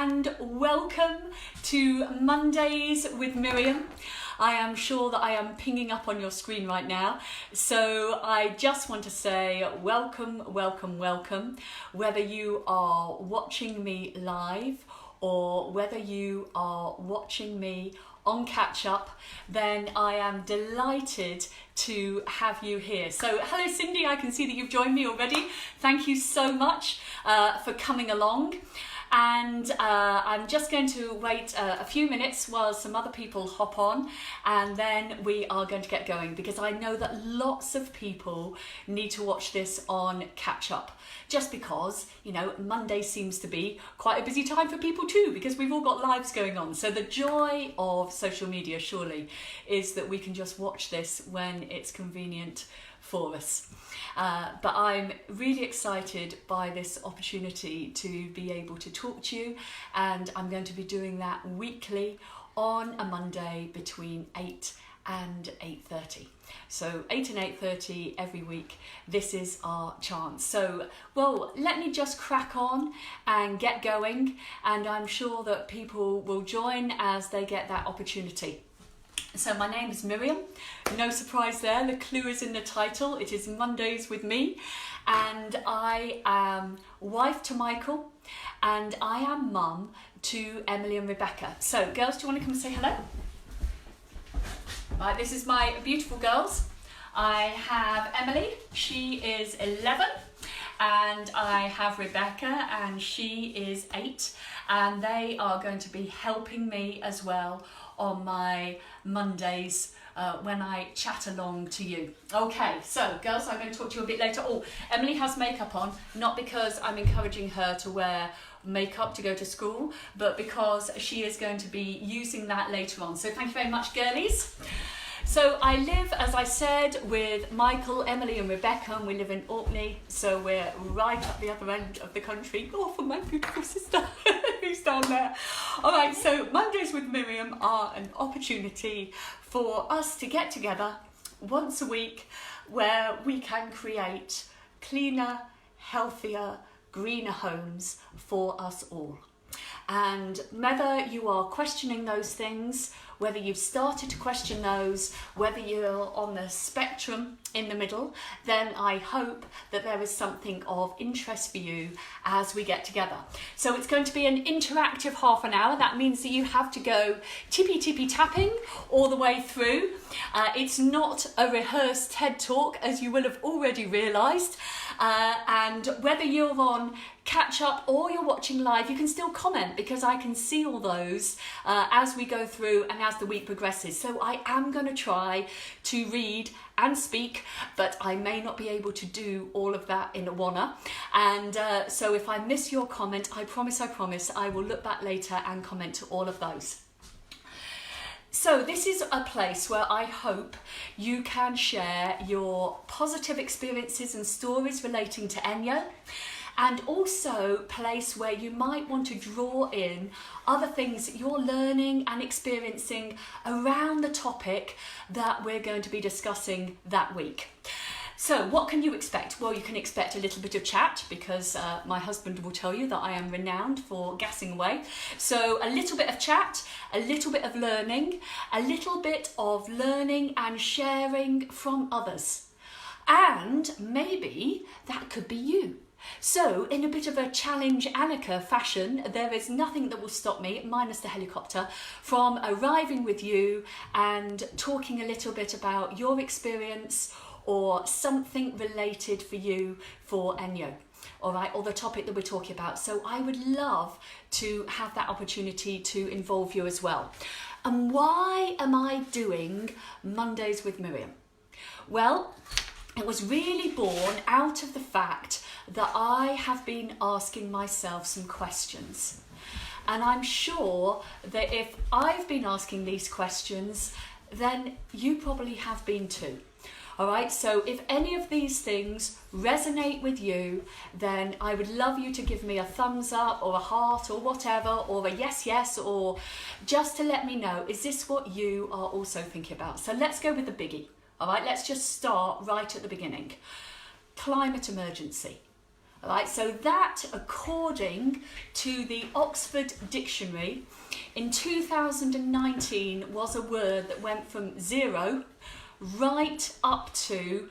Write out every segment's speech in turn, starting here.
and welcome to Mondays with Miriam. I am sure that I am pinging up on your screen right now, so I just want to say welcome, welcome, welcome, whether you are watching me live or whether you are watching me on catch up, then I am delighted to have you here. So hello Cindy, I can see that you've joined me already. Thank you so much for coming along. And I'm just going to wait a few minutes while some other people hop on, and then we are going to get going, because I know that lots of people need to watch this on catch up, just because, you know, Monday seems to be quite a busy time for people too, because we've all got lives going on. So the joy of social media surely is that we can just watch this when it's convenient for us. But I'm really excited by this opportunity to be able to talk to you, and I'm going to be doing that weekly on a Monday between 8 and 8:30. So 8 and 8:30 every week. This is our chance. So, well, let me just crack on and get going, and I'm sure that people will join as they get that opportunity. So my name is Miriam, no surprise there, the clue is in the title. It is Mondays with me, and I am wife to Michael, and I am mum to Emily and Rebecca. So girls, do you want to come and say hello? Right, this is my beautiful girls. I have Emily, she is 11, and I have Rebecca, and she is 8, and they are going to be helping me as well on my Mondays when I chat along to you. Okay, so girls, I'm going to talk to you a bit later. Oh, Emily has makeup on, not because I'm encouraging her to wear makeup to go to school, but because she is going to be using that later on. So thank you very much, girlies. So I live, as I said, with Michael, Emily and Rebecca, and we live in Orkney, so we're right at the other end of the country. Oh, for my beautiful sister who's down there. All right, so Mondays with Miriam are an opportunity for us to get together once a week where we can create cleaner, healthier, greener homes for us all. And whether you are questioning those things, whether you've started to question those, whether you're on the spectrum in the middle, then I hope that there is something of interest for you as we get together. So it's going to be an interactive half an hour. That means that you have to go tippy tapping all the way through. It's not a rehearsed TED Talk, as you will have already realised. And whether you're on catch up or you're watching live, you can still comment, because I can see all those as we go through and as the week progresses. So I am going to try to read and speak, but I may not be able to do all of that in a wanna. And so if I miss your comment, I promise I will look back later and comment to all of those. So this is a place where I hope you can share your positive experiences and stories relating to ENJO, and also a place where you might want to draw in other things that you're learning and experiencing around the topic that we're going to be discussing that week. So what can you expect? Well, you can expect a little bit of chat, because my husband will tell you that I am renowned for gassing away. So a little bit of chat, a little bit of learning, and sharing from others. And maybe that could be you. So in a bit of a challenge Annika fashion, there is nothing that will stop me, minus the helicopter, from arriving with you and talking a little bit about your experience or something related for you for ENJO, all right, or the topic that we're talking about. So I would love to have that opportunity to involve you as well. And why am I doing Mondays with Miriam? Well, it was really born out of the fact that I have been asking myself some questions. And I'm sure that if I've been asking these questions, then you probably have been too. All right, so if any of these things resonate with you, then I would love you to give me a thumbs up or a heart or whatever, or a yes, or just to let me know, is this what you are also thinking about? So let's go with the biggie. All right, let's just start right at the beginning. Climate emergency. All right, so that, according to the Oxford Dictionary, in 2019 was a word that went from 0 right up to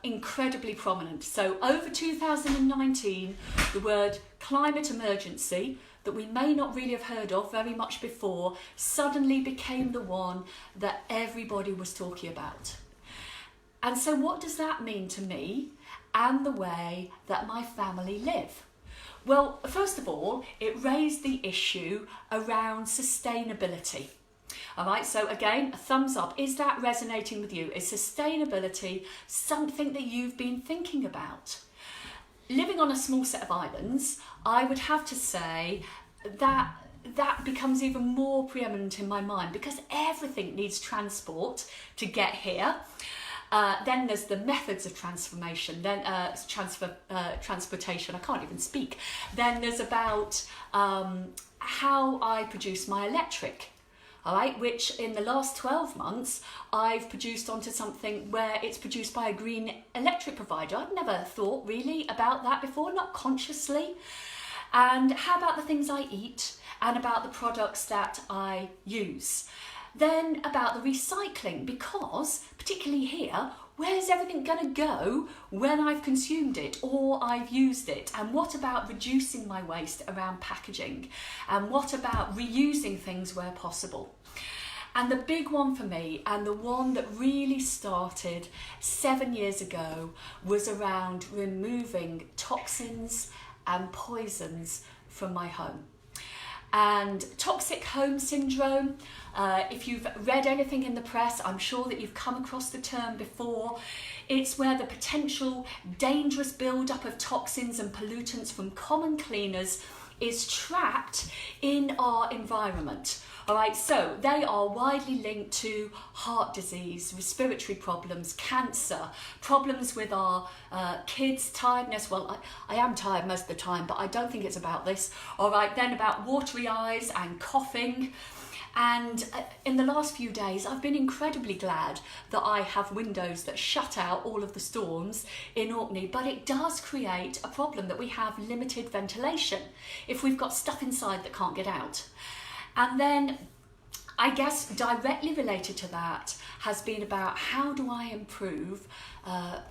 incredibly prominent. So over 2019, the word climate emergency, that we may not really have heard of very much before, suddenly became the one that everybody was talking about. And so what does that mean to me and the way that my family live? Well, first of all, it raised the issue around sustainability. All right, so again, a thumbs up. Is that resonating with you? Is sustainability something that you've been thinking about? Living on a small set of islands, I would have to say that becomes even more preeminent in my mind, because everything needs transport to get here. Then there's the methods of transformation, then transportation, I can't even speak. Then there's about how I produce my electric. All right, which in the last 12 months, I've produced onto something where it's produced by a green electric provider. I'd never thought really about that before, not consciously. And how about the things I eat and about the products that I use? Then about the recycling, because particularly here, where's everything going to go when I've consumed it or I've used it? And what about reducing my waste around packaging? And what about reusing things where possible? And the big one for me, and the one that really started 7 years ago, was around removing toxins and poisons from my home. And toxic home syndrome, if you've read anything in the press, I'm sure that you've come across the term before. It's where the potential dangerous buildup of toxins and pollutants from common cleaners is trapped in our environment. All right, so they are widely linked to heart disease, respiratory problems, cancer, problems with our kids, tiredness. Well, I am tired most of the time, but I don't think it's about this. All right, then about watery eyes and coughing. And in the last few days, I've been incredibly glad that I have windows that shut out all of the storms in Orkney, but it does create a problem that we have limited ventilation if we've got stuff inside that can't get out. And then I guess directly related to that has been about how do I improve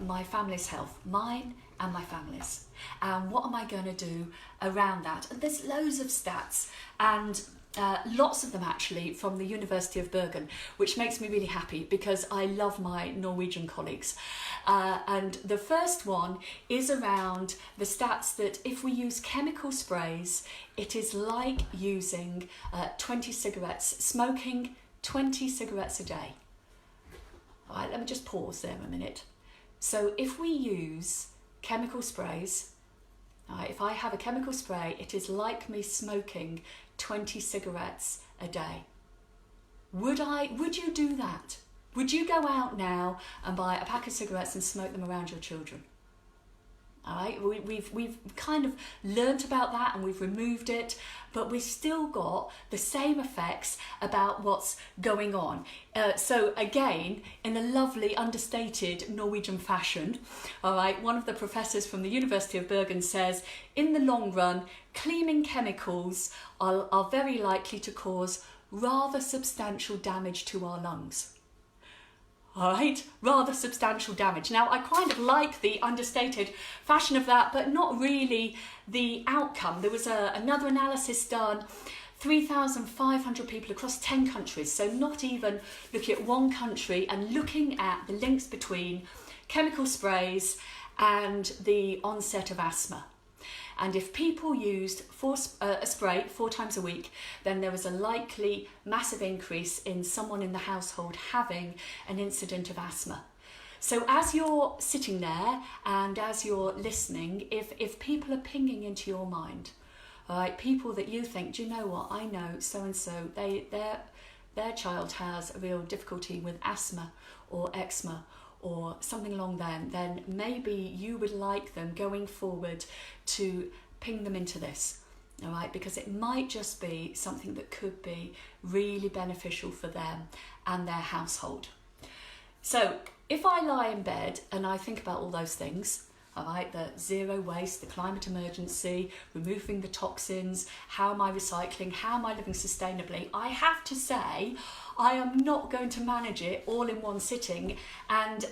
my family's health, mine and my family's, and what am I going to do around that? And there's loads of stats, and lots of them actually from the University of Bergen, which makes me really happy because I love my Norwegian colleagues. And the first one is around the stats that if we use chemical sprays, it is like using 20 cigarettes, smoking 20 cigarettes a day. All right, let me just pause there a minute. So if we use chemical sprays, if I have a chemical spray, it is like me smoking 20 cigarettes a day. Would you do that? Would you go out now and buy a pack of cigarettes and smoke them around your children? All right, we've kind of learnt about that and we've removed it, but we've still got the same effects about what's going on. So again, in a lovely understated Norwegian fashion, all right, one of the professors from the University of Bergen says, in the long run, cleaning chemicals are very likely to cause rather substantial damage to our lungs. All right, rather substantial damage. Now, I kind of like the understated fashion of that, but not really the outcome. There was another analysis done, 3,500 people across 10 countries, so not even looking at one country, and looking at the links between chemical sprays and the onset of asthma. And if people used a spray 4 times a week, then there was a likely massive increase in someone in the household having an incident of asthma. So as you're sitting there and as you're listening, if people are pinging into your mind, all right, people that you think, do you know what, I know so-and-so, their child has a real difficulty with asthma or eczema or something along then maybe you would like them going forward to ping them into this, all right, because it might just be something that could be really beneficial for them and their household. So if I lie in bed and I think about all those things, all right, the zero waste, the climate emergency, removing the toxins, how am I recycling, how am I living sustainably, I have to say I am not going to manage it all in one sitting, and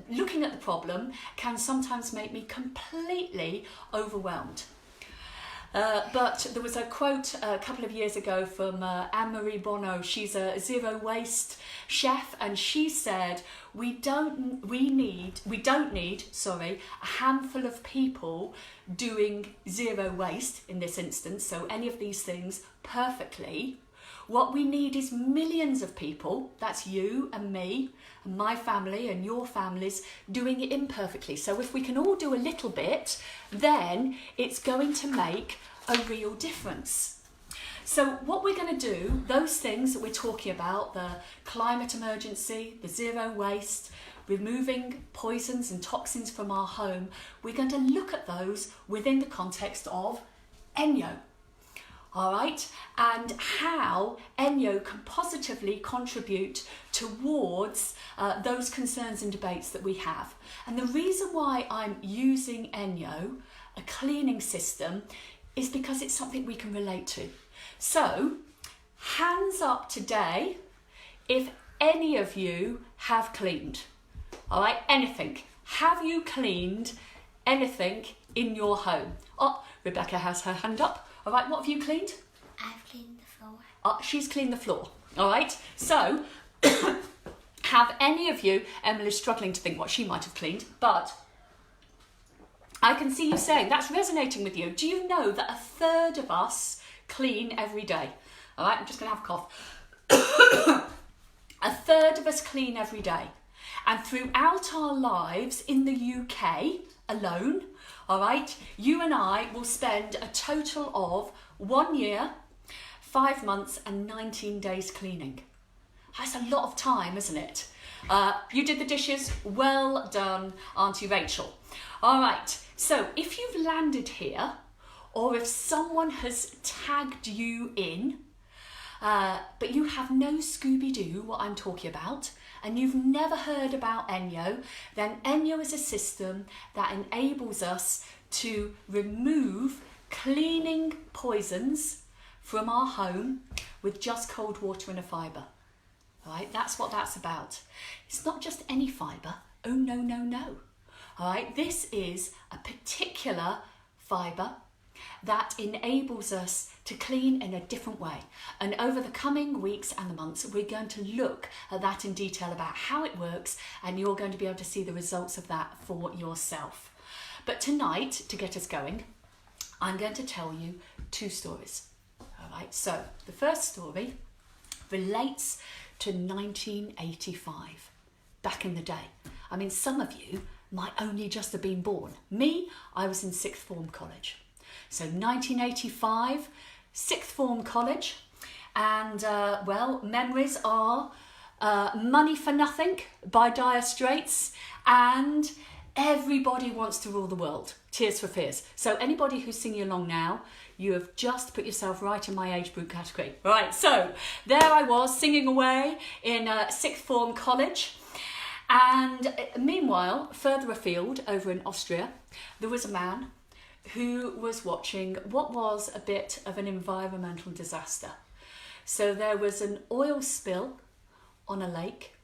looking at the problem can sometimes make me completely overwhelmed. But there was a quote a couple of years ago from Anne-Marie Bonneau. She's a zero waste chef, and she said, we don't need a handful of people doing zero waste in this instance, so any of these things perfectly. What we need is millions of people, that's you and me and my family and your families, doing it imperfectly. So if we can all do a little bit, then it's going to make a real difference. So what we're going to do, those things that we're talking about, the climate emergency, the zero waste, removing poisons and toxins from our home, we're going to look at those within the context of ENJO. All right, and how ENJO can positively contribute towards those concerns and debates that we have. And the reason why I'm using ENJO, a cleaning system, is because it's something we can relate to. So, hands up today if any of you have cleaned. All right, anything. Have you cleaned anything in your home? Oh, Rebecca has her hand up. All right, what have you cleaned? I've cleaned the floor. Oh, she's cleaned the floor. All right, so have any of you, Emily's struggling to think what she might have cleaned, but I can see you saying, that's resonating with you. Do you know that 1/3 of us clean every day? All right, I'm just going to have a cough. 1/3 of us clean every day. And throughout our lives in the UK alone, all right, you and I will spend a total of 1 year, 5 months and 19 days cleaning. That's a lot of time, isn't it? You did the dishes, well done, Auntie Rachel. All right, so if you've landed here, or if someone has tagged you in, but you have no Scooby-Doo what I'm talking about, and you've never heard about ENJO, then ENJO is a system that enables us to remove cleaning poisons from our home with just cold water and a fibre. All right, that's what that's about. It's not just any fibre. Oh, no, no, no. All right, this is a particular fibre that enables us to clean in a different way. And over the coming weeks and the months, we're going to look at that in detail about how it works, and you're going to be able to see the results of that for yourself. But tonight, to get us going, I'm going to tell you 2 stories. All right, so the first story relates to 1985, back in the day. I mean, some of you might only just have been born. Me, I was in 6th form college. So 1985, 6th form college, and well, memories are Money for Nothing by Dire Straits and Everybody Wants to Rule the World, Tears for Fears. So anybody who's singing along now, you have just put yourself right in my age group category. Right, so there I was singing away in 6th form college. And meanwhile, further afield, over in Austria, there was a man who was watching what was a bit of an environmental disaster. So there was an oil spill on a lake,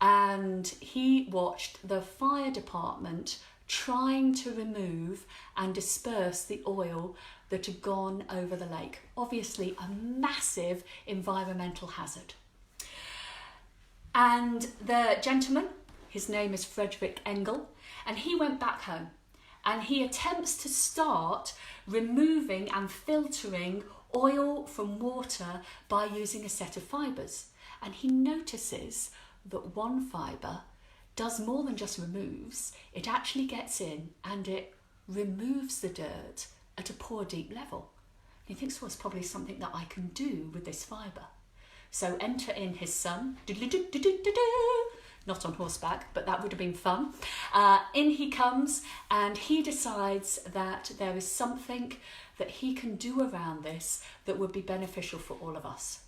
and he watched the fire department trying to remove and disperse the oil that had gone over the lake. Obviously a massive environmental hazard. And the gentleman, his name is Frederick Engel, and he went back home and he attempts to start removing and filtering oil from water by using a set of fibres. And he notices that one fibre does more than just removes, it actually gets in and it removes the dirt at a poor deep level. He thinks, well, it's probably something that I can do with this fibre. So enter in his son, not on horseback, but that would have been fun. In he comes, and he decides that there is something that he can do around this that would be beneficial for all of us.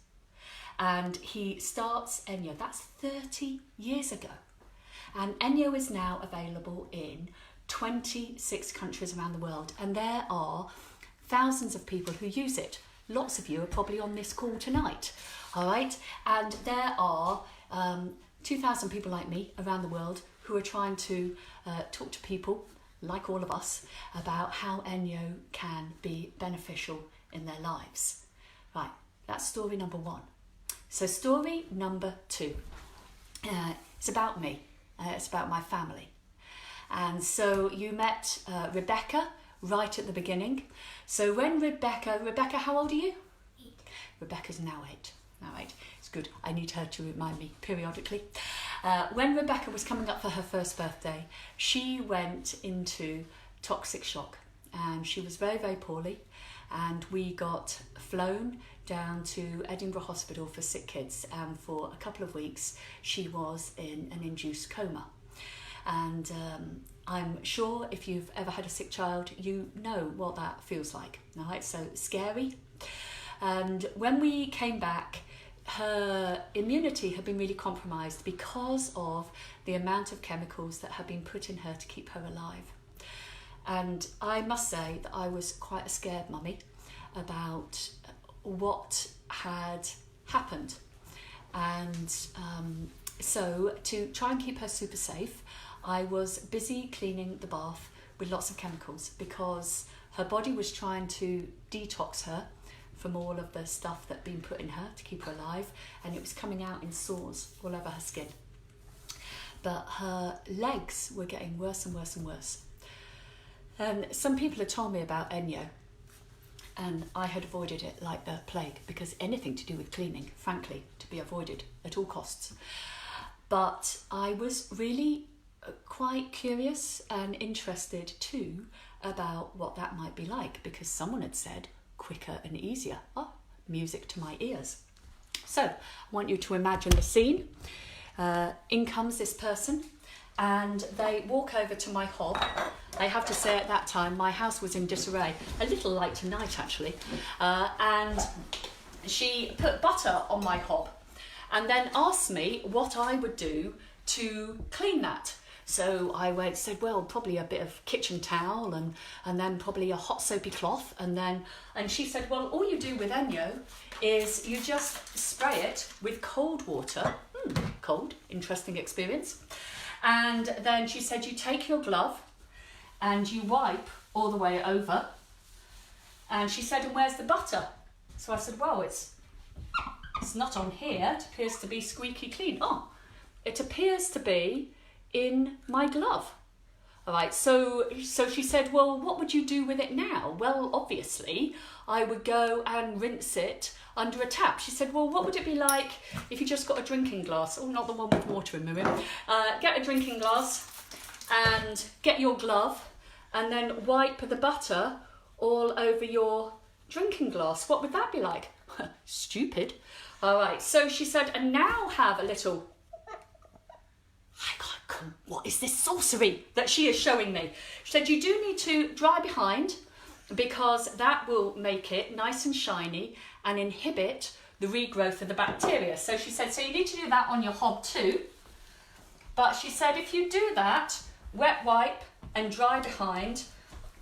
And he starts ENJO. That's 30 years ago. And ENJO is now available in 26 countries around the world, and there are thousands of people who use it. Lots of you are probably on this call tonight, all right? And there are 2,000 people like me around the world who are trying to talk to people, like all of us, about how ENJO can be beneficial in their lives. Right, that's story number 1. So story number 2, it's about me, it's about my family. And so you met Rebecca right at the beginning. So when Rebecca, how old are you? 8. Rebecca's now 8. It's good. I need her to remind me periodically. When Rebecca was coming up for her first birthday, she went into toxic shock and she was very, very poorly. And we got flown down to Edinburgh Hospital for sick kids. And for a couple of weeks, she was in an induced coma. And I'm sure if you've ever had a sick child, you know what that feels like. All right, so scary. And when we came back, her immunity had been really compromised because of the amount of chemicals that had been put in her to keep her alive. And I must say that I was quite a scared mummy about what had happened. And so to try and keep her super safe, I was busy cleaning the bath with lots of chemicals because her body was trying to detox her from all of the stuff that had been put in her to keep her alive, and it was coming out in sores all over her skin. But her legs were getting worse and worse and worse. And some people had told me about ENJO, and I had avoided it like the plague because anything to do with cleaning, frankly, to be avoided at all costs. But I was really quite curious and interested too about what that might be like because someone had said quicker and easier. Oh, music to my ears. So I want you to imagine the scene. In comes this person and they walk over to my hob. I have to say at that time my house was in disarray, a little like tonight actually, and she put butter on my hob and then asked me what I would do to clean that. So I said, well, probably a bit of kitchen towel and then probably a hot soapy cloth. And she said, well, all you do with ENJO is you just spray it with cold water. Cold, interesting experience. And then she said, you take your glove and you wipe all the way over. And she said, and where's the butter? So I said, well, it's not on here. It appears to be squeaky clean. Oh, it appears to be in my glove. All right, so she said, well, what would you do with it now? Well, obviously, I would go and rinse it under a tap. She said, well, what would it be like if you just got a drinking glass? Oh, not the one with water in, Miriam. Get a drinking glass and get your glove and then wipe the butter all over your drinking glass. What would that be like? Stupid. All right, so she said, and now have a little... What is this sorcery that she is showing me? She said, you do need to dry behind because that will make it nice and shiny and inhibit the regrowth of the bacteria. So she said, so you need to do that on your hob too. But she said, if you do that, wet wipe and dry behind,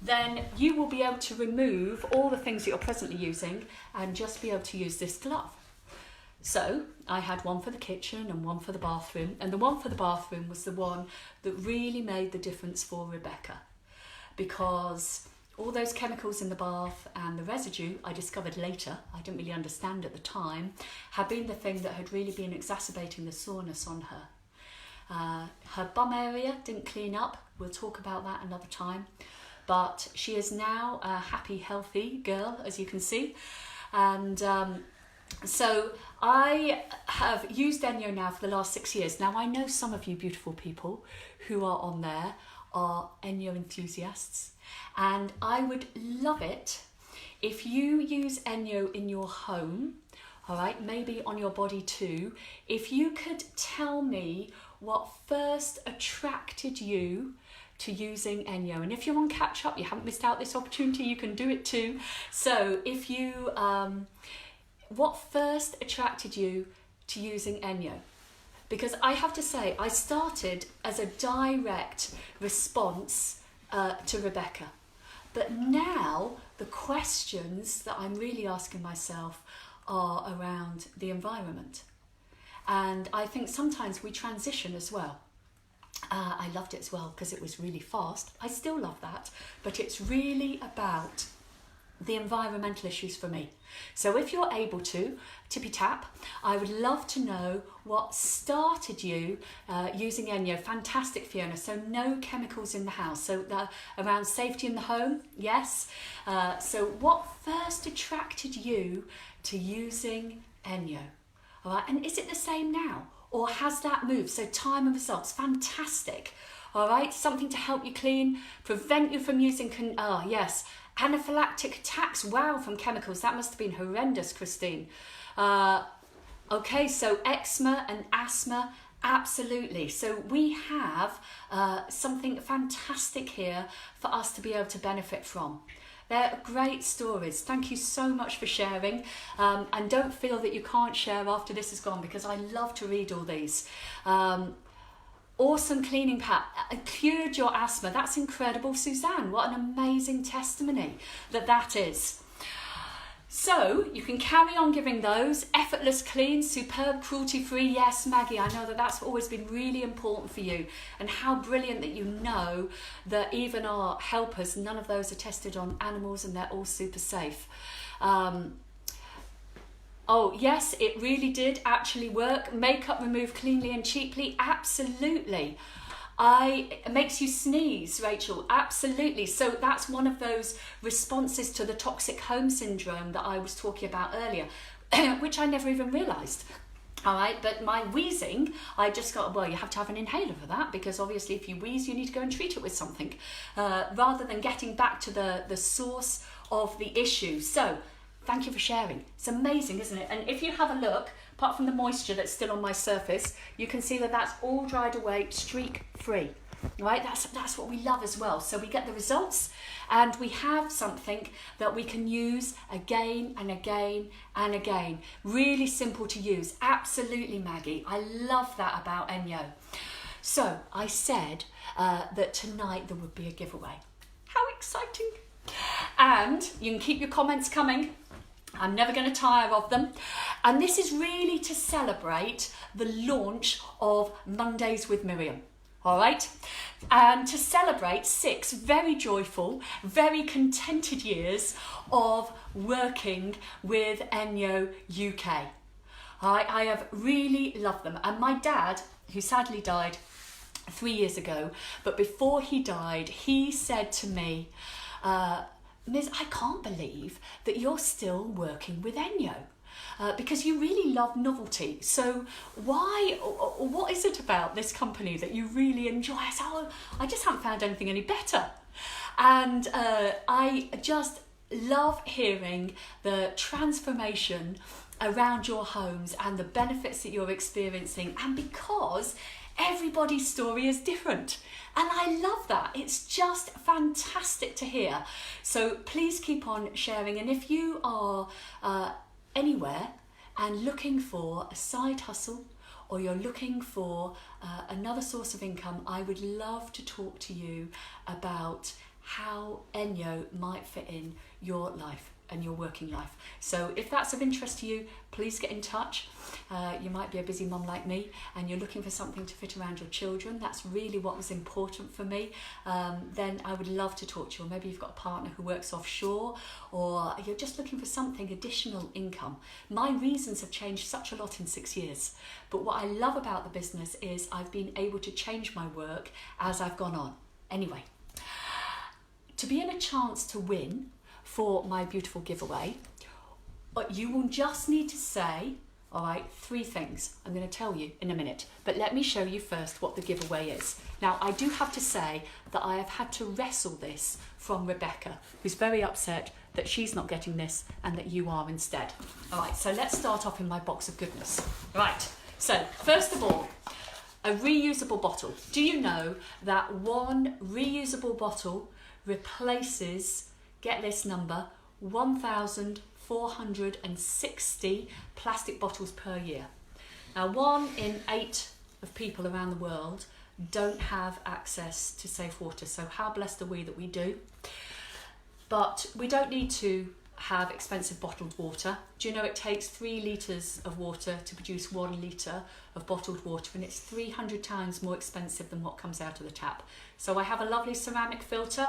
then you will be able to remove all the things that you're presently using and just be able to use this glove. So I had one for the kitchen and one for the bathroom, and the one for the bathroom was the one that really made the difference for Rebecca, because all those chemicals in the bath and the residue, I discovered later, I didn't really understand at the time, had been the thing that had really been exacerbating the soreness on her. Her bum area didn't clean up, we'll talk about that another time, but she is now a happy, healthy girl, as you can see. And so I have used ENJO now for the last 6 years. Now I know some of you beautiful people who are on there are ENJO enthusiasts, and I would love it if you use ENJO in your home, all right, maybe on your body too, if you could tell me what first attracted you to using ENJO. And if you're on catch up, you haven't missed out this opportunity, you can do it too. So if you... what first attracted you to using ENJO? Because I have to say, I started as a direct response to Rebecca. But now the questions that I'm really asking myself are around the environment. And I think sometimes we transition as well. I loved it as well because it was really fast. I still love that, but it's really about the environmental issues for me. So if you're able to, tippy tap, I would love to know what started you using ENJO. Fantastic, Fiona. So no chemicals in the house. So around safety in the home, yes. So what first attracted you to using ENJO? All right, and is it the same now? Or has that moved? So time and results, fantastic. All right, something to help you clean, prevent you from using, yes, anaphylactic attacks, wow, from chemicals. That must have been horrendous, Christine. Okay, so eczema and asthma, absolutely. So we have something fantastic here for us to be able to benefit from. They're great stories. Thank you so much for sharing. And don't feel that you can't share after this is gone, because I love to read all these. Awesome cleaning pad, cured your asthma. That's incredible, Suzanne. What an amazing testimony that is. So you can carry on giving those. Effortless clean, superb, cruelty-free. Yes, Maggie, I know that's always been really important for you, and how brilliant that you know that even our helpers, none of those are tested on animals and they're all super safe. Oh, yes, it really did actually work. Makeup removed cleanly and cheaply. Absolutely. It makes you sneeze, Rachel. Absolutely. So that's one of those responses to the toxic home syndrome that I was talking about earlier, which I never even realised. All right, but my wheezing, I just got, well, you have to have an inhaler for that, because obviously if you wheeze, you need to go and treat it with something, rather than getting back to the source of the issue. So thank you for sharing. It's amazing, isn't it? And if you have a look, apart from the moisture that's still on my surface, you can see that that's all dried away, streak free. Right, that's what we love as well. So we get the results, and we have something that we can use again and again and again. Really simple to use. Absolutely, Maggie. I love that about ENJO. So I said that tonight there would be a giveaway. How exciting! And you can keep your comments coming. I'm never going to tire of them. And this is really to celebrate the launch of Mondays with Miriam. All right? And to celebrate 6 very joyful, very contented years of working with ENJO UK. All right? I have really loved them. And my dad, who sadly died 3 years ago, but before he died, he said to me, Miss, I can't believe that you're still working with ENJO, because you really love novelty. So what is it about this company that you really enjoy? I said, I just haven't found anything any better. And I just love hearing the transformation around your homes and the benefits that you're experiencing. And because everybody's story is different. And I love that. It's just fantastic to hear. So please keep on sharing. And if you are anywhere and looking for a side hustle, or you're looking for another source of income, I would love to talk to you about how ENJO might fit in your life and your working life. So if that's of interest to you, please get in touch. You might be a busy mum like me, and you're looking for something to fit around your children. That's really what was important for me. Then I would love to talk to you. Or maybe you've got a partner who works offshore, or you're just looking for something additional income. My reasons have changed such a lot in 6 years. But what I love about the business is I've been able to change my work as I've gone on. Anyway, to be in a chance to win for my beautiful giveaway, but you will just need to say, all right, 3 things I'm going to tell you in a minute, but let me show you first what the giveaway is. Now, I do have to say that I have had to wrestle this from Rebecca, who's very upset that she's not getting this and that you are instead. All right, so let's start off in my box of goodness. Right, so first of all, a reusable bottle. Do you know that one reusable bottle replaces, get this number, 1,460 plastic bottles per year? Now, 1 in 8 of people around the world don't have access to safe water. So how blessed are we that we do? But we don't need to have expensive bottled water. Do you know it takes 3 litres of water to produce 1 litre of bottled water, and it's 300 times more expensive than what comes out of the tap. So I have a lovely ceramic filter,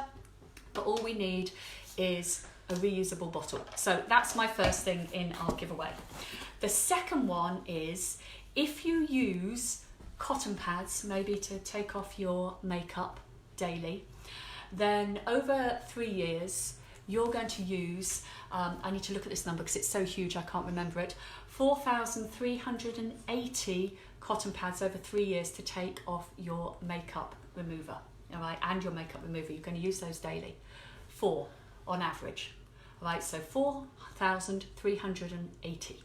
but all we need is a reusable bottle. So that's my first thing in our giveaway. The second one is, if you use cotton pads, maybe to take off your makeup daily, then over 3 years, you're going to use, I need to look at this number because it's so huge I can't remember it, 4,380 cotton pads over 3 years to take off your makeup remover, all right, and your makeup remover. You're going to use those daily, 4 on average, all right, so 4,380.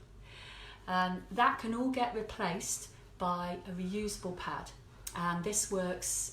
That can all get replaced by a reusable pad, and this works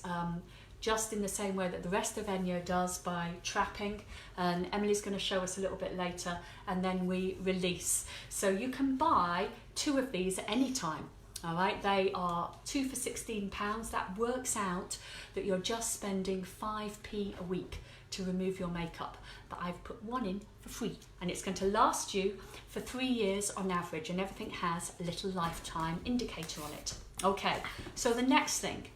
just in the same way that the rest of ENJO does, by trapping, and Emily's going to show us a little bit later, and then we release. So you can buy 2 of these at any time, all right? They are 2 for £16. That works out that you're just spending 5p a week to remove your makeup, but I've put 1 in for free, and it's going to last you for 3 years on average, and everything has a little lifetime indicator on it. Okay, so the next thing,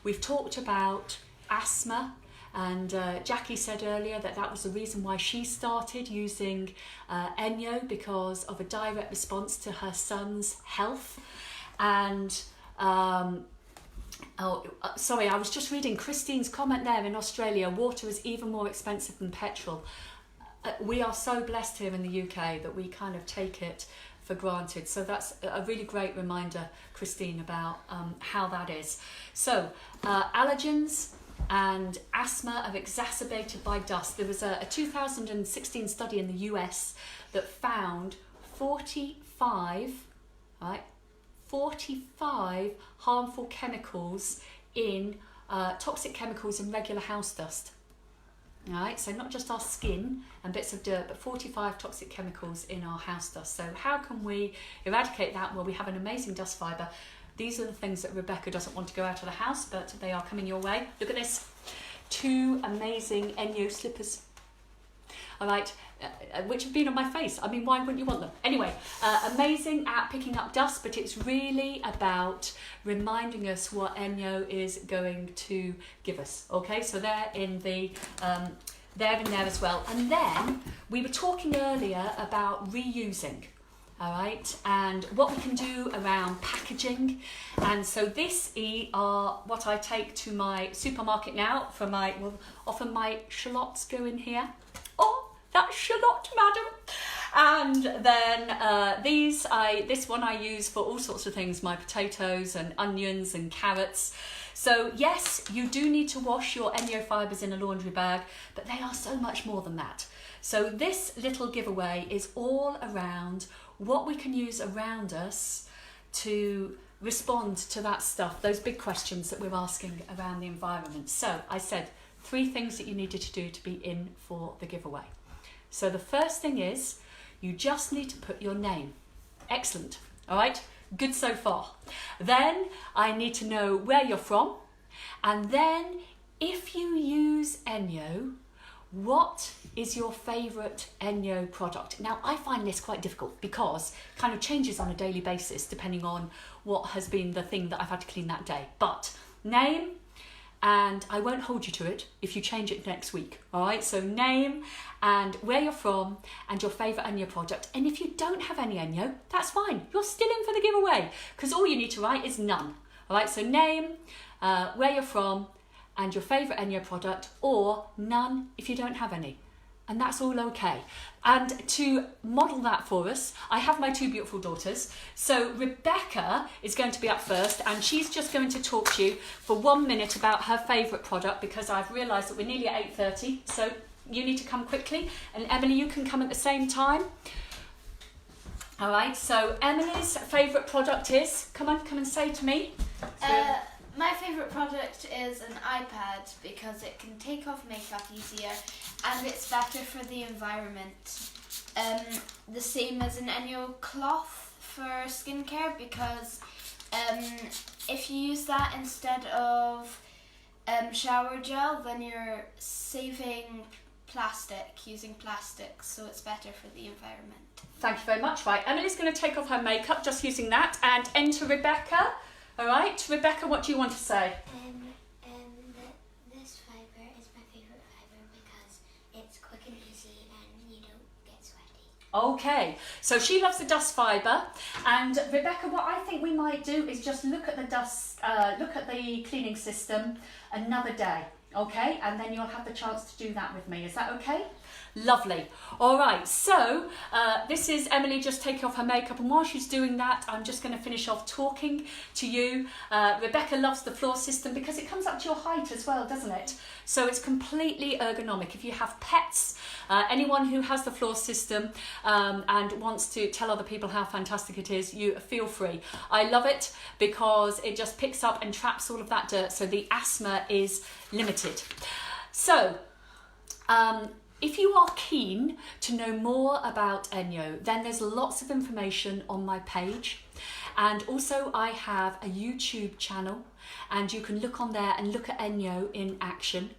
we've talked about asthma, and Jackie said earlier that that was the reason why she started using ENJO, because of a direct response to her son's health. And sorry, I was just reading Christine's comment there in Australia. Water is even more expensive than petrol. We are so blessed here in the UK that we kind of take it for granted. So that's a really great reminder, Christine, about how that is. So allergens and asthma are exacerbated by dust. There was a 2016 study in the US that found 45 harmful chemicals in toxic chemicals in regular house dust. All right, so not just our skin and bits of dirt, but 45 toxic chemicals in our house dust. So how can we eradicate that? Well, we have an amazing dust fibre. These are the things that Rebecca doesn't want to go out of the house, but they are coming your way. Look at this. 2 amazing ENJO slippers. All right, which have been on my face. I mean, why wouldn't you want them? Anyway, amazing at picking up dust, but it's really about reminding us what ENJO is going to give us. Okay, so they're in the they're in there as well. And then we were talking earlier about reusing. All right, and what we can do around packaging. And so this are what I take to my supermarket now for my, well, often my shallots go in here. Oh, that shallot, madam. And then this one I use for all sorts of things, my potatoes and onions and carrots. So yes, you do need to wash your ENJO fibres in a laundry bag, but they are so much more than that. So this little giveaway is all around what we can use around us to respond to that stuff, those big questions that we're asking around the environment. So I said 3 things that you needed to do to be in for the giveaway. So the first thing is, you just need to put your name. Excellent. All right, good so far. Then I need to know where you're from, and then if you use ENJO, what is your favourite ENJO product? Now, I find this quite difficult because it kind of changes on a daily basis depending on what has been the thing that I've had to clean that day. But name, and I won't hold you to it if you change it next week. All right, so name and where you're from and your favourite ENJO product. And if you don't have any ENJO, that's fine. You're still in for the giveaway because all you need to write is none. All right, so name, where you're from, and your favourite ENJO product, or none if you don't have any. And that's all okay. And to model that for us, I have my 2 beautiful daughters. So Rebecca is going to be up first, and she's just going to talk to you for 1 minute about her favourite product, because I've realised that we're nearly at 8:30, so you need to come quickly. And Emily, you can come at the same time. All right, so Emily's favourite product is, come and say to me. My favourite product is an iPad because it can take off makeup easier and it's better for the environment. The same as an ENJO cloth for skincare because if you use that instead of shower gel, then you're saving using plastic, so it's better for the environment. Thank you very much. Right, Emily's going to take off her makeup just using that, and enter Rebecca. All right, Rebecca, what do you want to say? This fibre is my favourite fibre because it's quick and easy and you don't get sweaty. Okay, so she loves the dust fibre, and Rebecca, what I think we might do is just look at the look at the cleaning system another day, okay? And then you'll have the chance to do that with me. Is that okay? Lovely. All right, so this is Emily just taking off her makeup, and while she's doing that, I'm just going to finish off talking to you. Rebecca loves the floor system because it comes up to your height as well, doesn't it? So it's completely ergonomic. If you have pets, anyone who has the floor system and wants to tell other people how fantastic it is, you feel free. I love it because it just picks up and traps all of that dirt, so the asthma is limited. So, if you are keen to know more about ENJO, then there's lots of information on my page. And also I have a YouTube channel, and you can look on there and look at ENJO in action.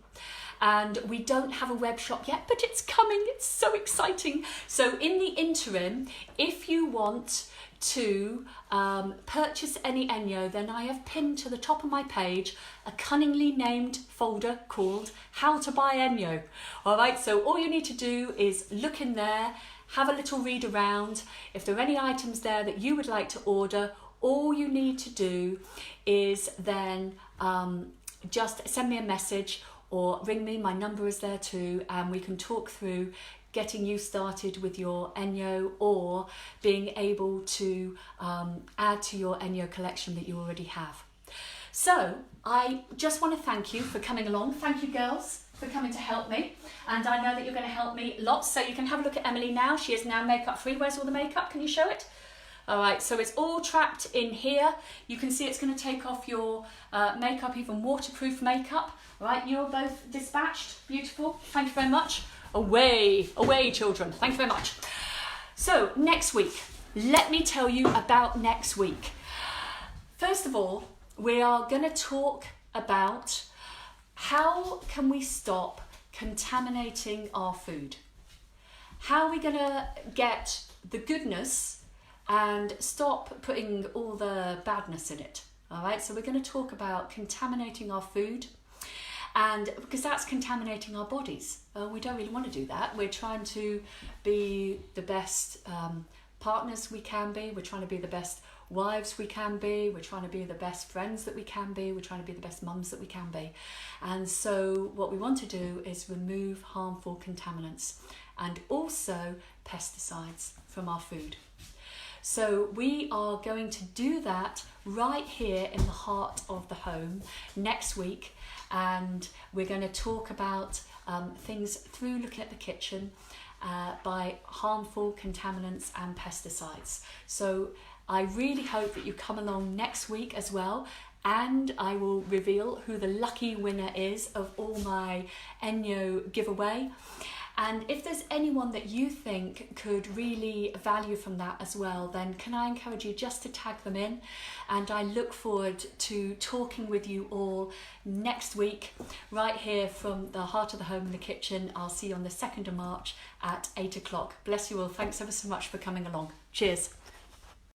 And we don't have a web shop yet, but it's coming. It's so exciting. So in the interim, if you want to purchase any ENJO, then I have pinned to the top of my page a cunningly named folder called How to Buy ENJO. All right, so all you need to do is look in there, have a little read around. If there are any items there that you would like to order, all you need to do is then just send me a message or ring me. My number is there too, and we can talk through getting you started with your ENJO or being able to add to your ENJO collection that you already have. So I just want to thank you for coming along. Thank you, girls, for coming to help me. And I know that you're going to help me lots. So you can have a look at Emily now. She is now makeup free. Where's all the makeup? Can you show it? All right, so it's all trapped in here. You can see it's going to take off your makeup, even waterproof makeup. All right, you're both dispatched. Beautiful. Thank you very much. Away, away, children. Thank you very much. So next week, let me tell you about next week. First of all, we are going to talk about how can we stop contaminating our food. How are we going to get the goodness and stop putting all the badness in it. All right, so we're going to talk about contaminating our food, and because that's contaminating our bodies. We don't really want to do that. We're trying to be the best partners we can be. We're trying to be the best wives we can be. We're trying to be the best friends that we can be. We're trying to be the best mums that we can be. And so what we want to do is remove harmful contaminants and also pesticides from our food. So we are going to do that right here in the heart of the home next week, and we're going to talk about things through looking at the kitchen by harmful contaminants and pesticides. So I really hope that you come along next week as well, and I will reveal who the lucky winner is of all my ENJO giveaway. And if there's anyone that you think could really value from that as well, then can I encourage you just to tag them in? And I look forward to talking with you all next week, right here from the heart of the home in the kitchen. I'll see you on the 2nd of March at 8 o'clock. Bless you all. Thanks ever so much for coming along. Cheers.